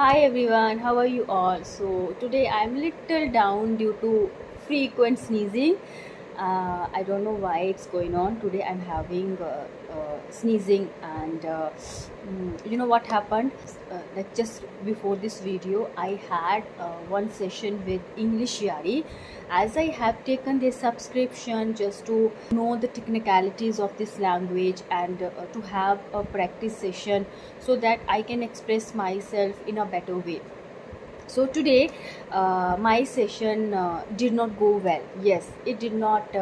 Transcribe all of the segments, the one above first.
Hi everyone, how are you all? So today I'm little down due to frequent sneezing. I don't know why it's going on. Today I'm having sneezing, and you know what happened? Like just before this video, I had one session with English Yari, as I have taken this subscription just to know the technicalities of this language and to have a practice session so that I can express myself in a better way. So today my session did not go well. Yes, it did not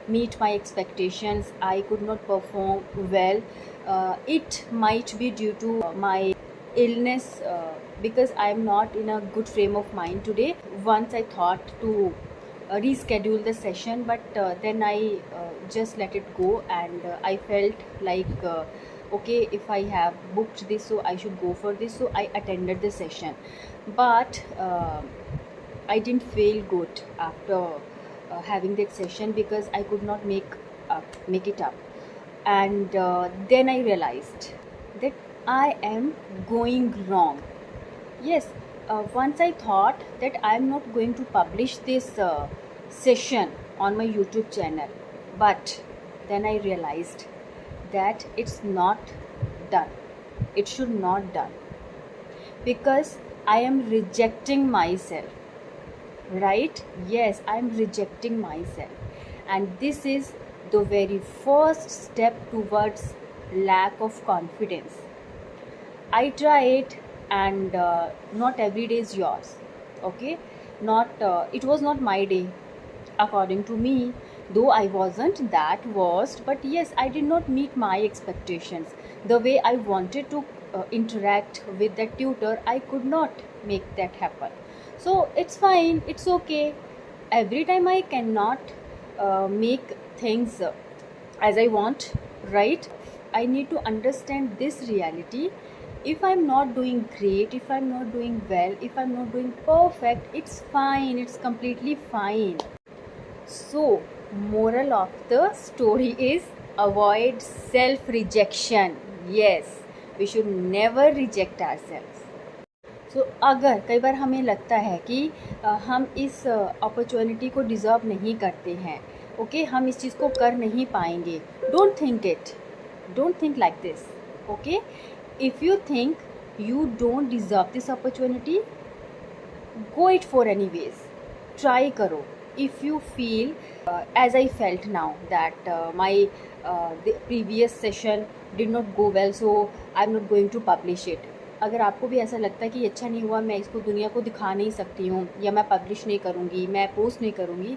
meet my expectations. I could not perform well. It might be due to my illness, because I am not in a good frame of mind today. Once I thought to reschedule the session, but then I just let it go, and I felt like okay, if I have booked this, so I should go for this. So I attended the session, but I didn't feel good after having that session because I could not make it up. And then I realized that I am going wrong. Yes, once I thought that I am not going to publish this session on my YouTube channel, but then I realized that it's not done. It should not done, because I am rejecting myself. Right? Yes, I am rejecting myself, and this is the very first step towards lack of confidence. I tried, and not every day is yours. Okay, not it was not my day, according to me. Though I wasn't that worst, but yes, I did not meet my expectations. The way I wanted to interact with the tutor, I could not make that happen. So it's fine, it's okay. Every time I cannot make things as I want, right? I need to understand this reality. If I'm not doing great, if I'm not doing well, if I'm not doing perfect, it's fine, it's completely fine. So, moral of the story is avoid self rejection. Yes, we should never reject ourselves. So, अगर कई बार हमें लगता है कि हम इस opportunity को deserve नहीं करते हैं, ओके, हम इस चीज़ को कर नहीं पाएंगे, don't think it, don't think like this. Okay, if you think you don't deserve this opportunity, go it for anyways. Try करो. If you feel as I felt now that my the previous session did not go well, so I'm not going to publish it. अगर आपको भी ऐसा लगता है कि अच्छा नहीं हुआ, मैं इसको दुनिया को दिखा नहीं सकती हूँ, या मैं पब्लिश नहीं करूँगी, मैं पोस्ट नहीं करूँगी,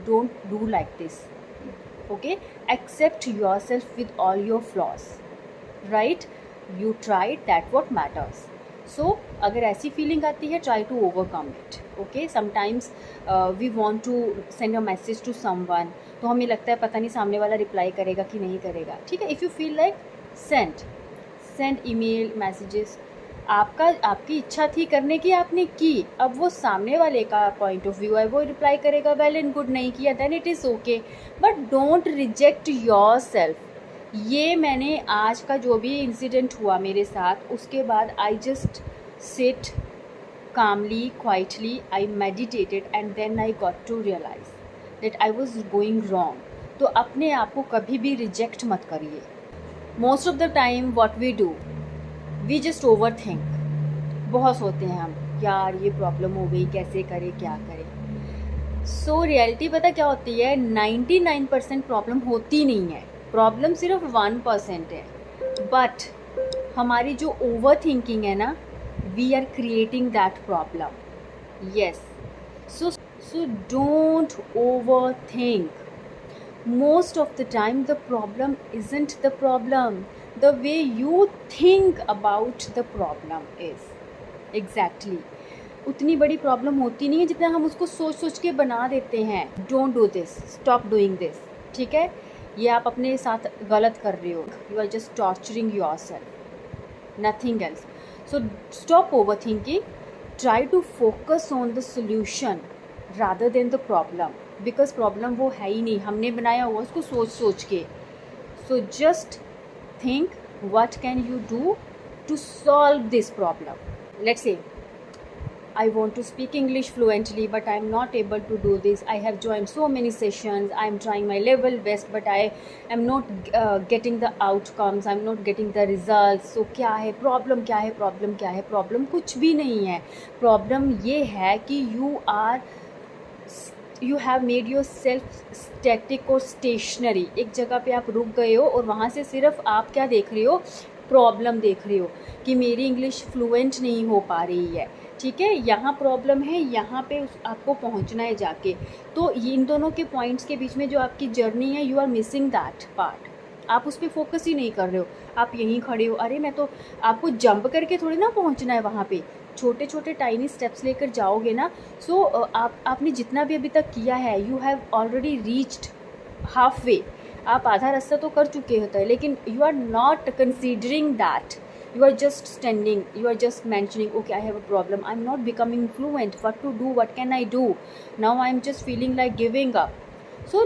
don't do like this. Okay, accept yourself with all your flaws. Right, you tried, that what matters. So अगर ऐसी फीलिंग आती है, try to overcome it. Okay, sometimes we want to send a message to someone, तो हमें लगता है पता नहीं सामने वाला रिप्लाई करेगा कि नहीं करेगा. ठीक है, if you feel like, send email, messages. आपकी इच्छा थी करने की, आपने की. अब वो सामने वाले का पॉइंट ऑफ व्यू है, वो रिप्लाई करेगा वेल एंड गुड, नहीं किया then it is okay, but don't reject yourself. ये मैंने आज का जो भी इंसिडेंट हुआ मेरे साथ, उसके बाद I just sit calmly, quietly, I meditated, and then I got to realize that I was going wrong. तो अपने आप को कभी भी रिजेक्ट मत करिए. Most of the time what we do, we just overthink. बहुत सोते हैं हम, यार ये प्रॉब्लम हो गई, कैसे करें, क्या करें. सो रियलिटी पता क्या होती है, 99% प्रॉब्लम होती नहीं है, प्रॉब्लम सिर्फ 1% है. बट हमारी जो ओवर थिंकिंग है ना, we are creating that problem. Yes, so don't overthink. Most of the time the problem isn't the problem, the way you think about the problem is. Exactly, उतनी बड़ी problem होती नहीं है जितना हम उसको सोच सोच के बना देते हैं. Don't do this, stop doing this. ठीक है, ये आप अपने साथ गलत कर रहे हो. You are just torturing yourself, nothing else. So stop overthinking. Try to focus on the solution rather than the problem, because problem वो है ही नहीं, हमने बनाया हुआ उसको सोच सोच के. So just think what can you do to solve this problem. Let's say I want to speak English fluently, but I'm not able to do this. I have joined so many sessions. I'm trying my level best, but I am not getting the outcomes. I'm not getting the results. So क्या है problem, क्या है problem, क्या है problem? कुछ भी नहीं है. प्रॉब्लम ये है कि you have made yourself static और stationary. एक जगह पे आप रुक गए हो और वहाँ से सिर्फ आप क्या देख रहे हो? प्रॉब्लम देख रहे हो कि मेरी इंग्लिश फ्लुएंट नहीं हो पा रही है. ठीक है, यहाँ प्रॉब्लम है, यहाँ पे आपको पहुँचना है जाके. तो इन दोनों के पॉइंट्स के बीच में जो आपकी जर्नी है, you are missing that part. आप उस पर फोकस ही नहीं कर रहे हो. आप यहीं खड़े हो, अरे मैं तो, आपको जंप करके थोड़ी ना पहुँचना है वहाँ पे. छोटे छोटे टाइनी स्टेप्स लेकर जाओगे ना. सो आपने जितना भी अभी तक किया है, you have already reached halfway. आप आधा रास्ता तो कर चुके होते हैं, लेकिन you are not considering that. You are just standing, you are just mentioning, okay, I have a problem, I'm not becoming fluent, what to do, what can I do, now I'm just feeling like giving up. So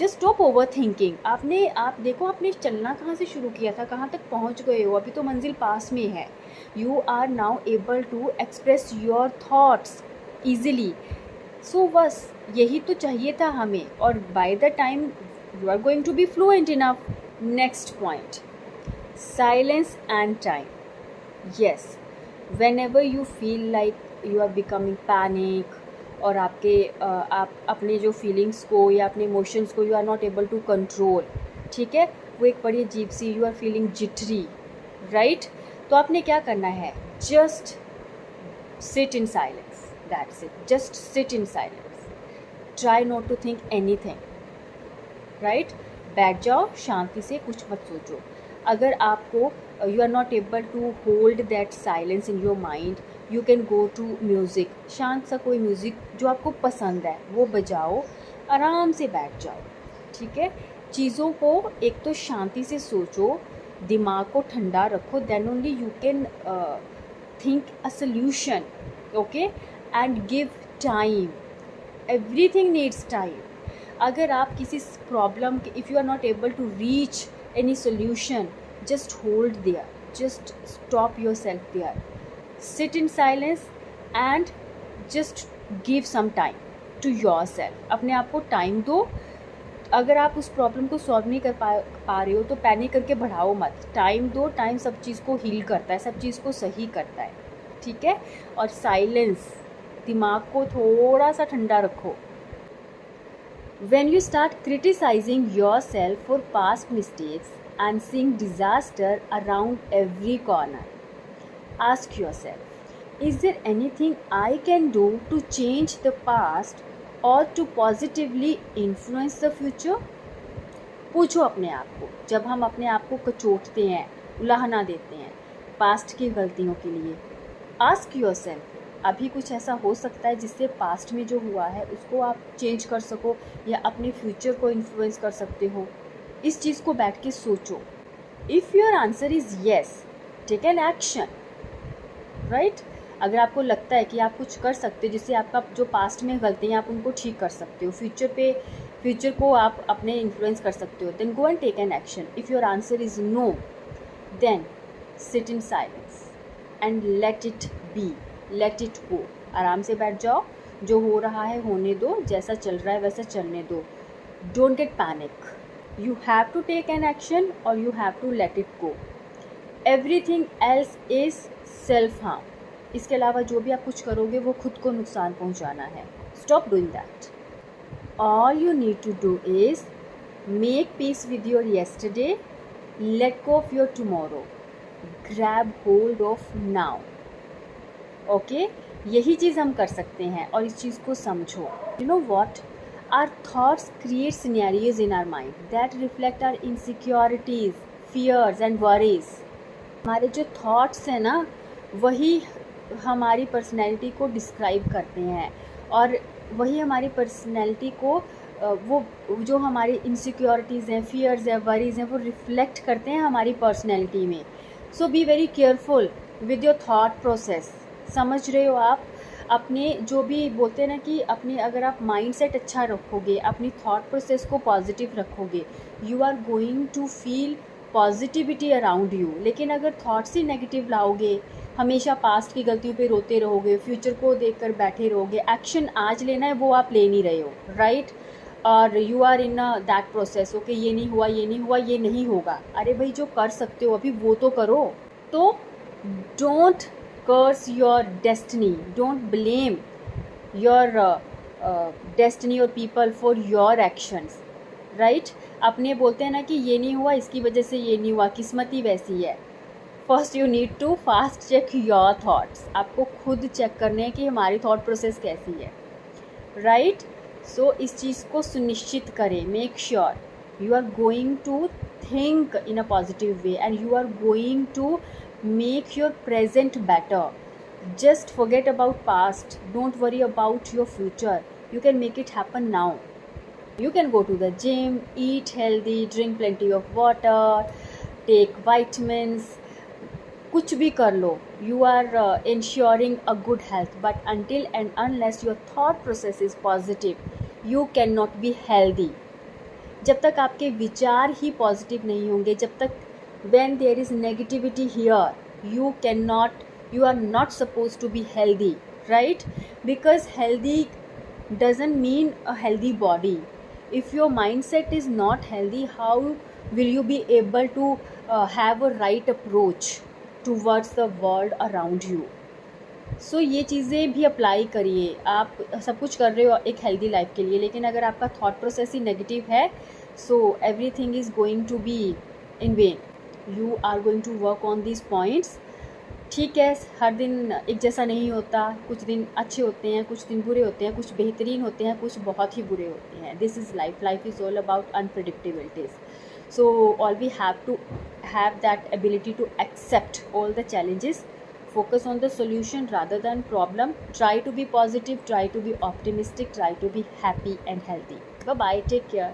just stop overthinking. आप देखो आपने चलना कहाँ से शुरू किया था, कहाँ तक पहुँच गए हो, अभी तो मंजिल पास में है. You are now able to express your thoughts easily. So बस यही तो चाहिए था हमें, और by the time you are going to be fluent enough. Next point, silence and time. Yes, whenever you feel like you are becoming panic, और आप अपने जो फीलिंग्स को या अपने इमोशंस को you are not able to control. ठीक है, वो एक बड़ी अजीब सी, you are feeling jittery, right. तो आपने क्या करना है? Just sit in silence, that's it. Just sit in silence, try not to think anything, right. बैठ जाओ शांति से, कुछ मत सोचो. अगर आपको you are not able to hold that silence in your mind, you can go to music. शांत सा कोई म्यूज़िक जो आपको पसंद है वो बजाओ, आराम से बैठ जाओ. ठीक है, चीज़ों को एक तो शांति से सोचो, दिमाग को ठंडा रखो, then only you can think a solution. Okay, and give time. Everything needs time. अगर आप किसी problem, if you are not able to reach any solution, just hold there, just stop yourself there, sit in silence and just give some time to yourself. अपने आप को time दो. अगर आप उस प्रॉब्लम को सॉल्व नहीं कर पा रहे हो तो पैनिक करके बढ़ाओ मत. टाइम दो, टाइम सब चीज़ को हील करता है, सब चीज़ को सही करता है. ठीक है, और साइलेंस, दिमाग को थोड़ा सा ठंडा रखो. When you start criticizing yourself for past mistakes and seeing disaster around every corner, ask yourself, is there anything I can do to change the past or to positively influence the future? पूछो अपने आप को. जब हम अपने आप को कचोटते हैं, उलाहना देते हैं पास्ट की गलतियों के लिए, ask yourself, अभी कुछ ऐसा हो सकता है जिससे पास्ट में जो हुआ है उसको आप चेंज कर सको या अपने फ्यूचर को इन्फ्लुएंस कर सकते हो. इस चीज़ को बैठ के सोचो. If your answer is yes, take an action, right. अगर आपको लगता है कि आप कुछ कर सकते हो जिससे आपका जो पास्ट में गलतियाँ आप उनको ठीक कर सकते हो, फ्यूचर को आप अपने इन्फ्लुएंस कर सकते हो, then go and take an action. If your answer is no, then sit in silence and let it be, let it go. आराम से बैठ जाओ, जो हो रहा है होने दो, जैसा चल रहा है वैसा चलने दो. Don't get panic. You have to take an action और you have to let it go. Everything else is self harm. इसके अलावा जो भी आप कुछ करोगे वो खुद को नुकसान पहुंचाना है. Stop doing that. All you need to do is make peace with your yesterday, let go of your tomorrow, grab hold of now. Okay, यही चीज़ हम कर सकते हैं और इस चीज़ को समझो. You know what, our thoughts create scenarios in our mind that reflect our insecurities, fears and worries. हमारे जो थॉट्स हैं ना, वही हमारी पर्सनैलिटी को डिस्क्राइब करते हैं, और वही हमारी पर्सनैलिटी को वो जो हमारी इनसिक्योरिटीज़ हैं, फियर्स हैं, वरीज हैं, वो रिफ्लेक्ट करते हैं हमारी पर्सनैलिटी में. So be very careful with your thought process. समझ रहे हो आप? अपने जो भी बोलते हैं ना कि अपने, अगर आप माइंड सेट अच्छा रखोगे, अपनी थॉट प्रोसेस को पॉजिटिव रखोगे, you are going to feel positivity around you. लेकिन अगर थॉट्स ही नेगेटिव लाओगे हमेशा पास्ट की गलतियों पे रोते रहोगे, फ्यूचर को देखकर बैठे रहोगे, एक्शन आज लेना है वो आप ले नहीं रहे हो, राइट? और you are in that process, okay ये नहीं हुआ, ये नहीं हुआ, ये नहीं होगा। अरे भाई जो कर सकते हो अभी वो तो करो। तो don't curse your destiny, don't blame your destiny और people for your actions, right? अपने बोलते हैं ना कि ये नहीं हुआ, इसकी वजह से ये नहीं हुआ, किस्मत ही वैसी है। First you need to fast check your thoughts, आपको खुद चेक करने हैं कि हमारी थॉट प्रोसेस कैसी है, राइट? सो इस चीज़ को सुनिश्चित करें, make sure you are going to think in a positive way and you are going to make your present better. Just forget about past, don't worry about your future, you can make it happen now. You can go to the gym, eat healthy, drink plenty of water, take vitamins, कुछ भी कर लो. You are ensuring a good health, but until and unless your thought process is positive, you cannot be healthy. जब तक आपके विचार ही positive नहीं होंगे, जब तक when there is negativity here, you are not supposed to be healthy, right? Because healthy doesn't mean a healthy body. If your mindset is not healthy, how will you be able to have a right approach towards the world around you? So ये चीज़ें भी apply करिए. आप सब कुछ कर रहे हो एक हेल्दी लाइफ के लिए, लेकिन अगर आपका थॉट प्रोसेस ही नेगेटिव है, so everything is going to be in vain. You are going to work on these points. ठीक है, हर दिन एक जैसा नहीं होता, कुछ दिन अच्छे होते हैं, कुछ दिन बुरे होते हैं, कुछ बेहतरीन होते हैं, कुछ बहुत ही बुरे होते हैं. This is life. Life is all about unpredictabilities. So all we have to have that ability to accept all the challenges, focus on the solution rather than problem, try to be positive, try to be optimistic, try to be happy and healthy. Bye bye, take care.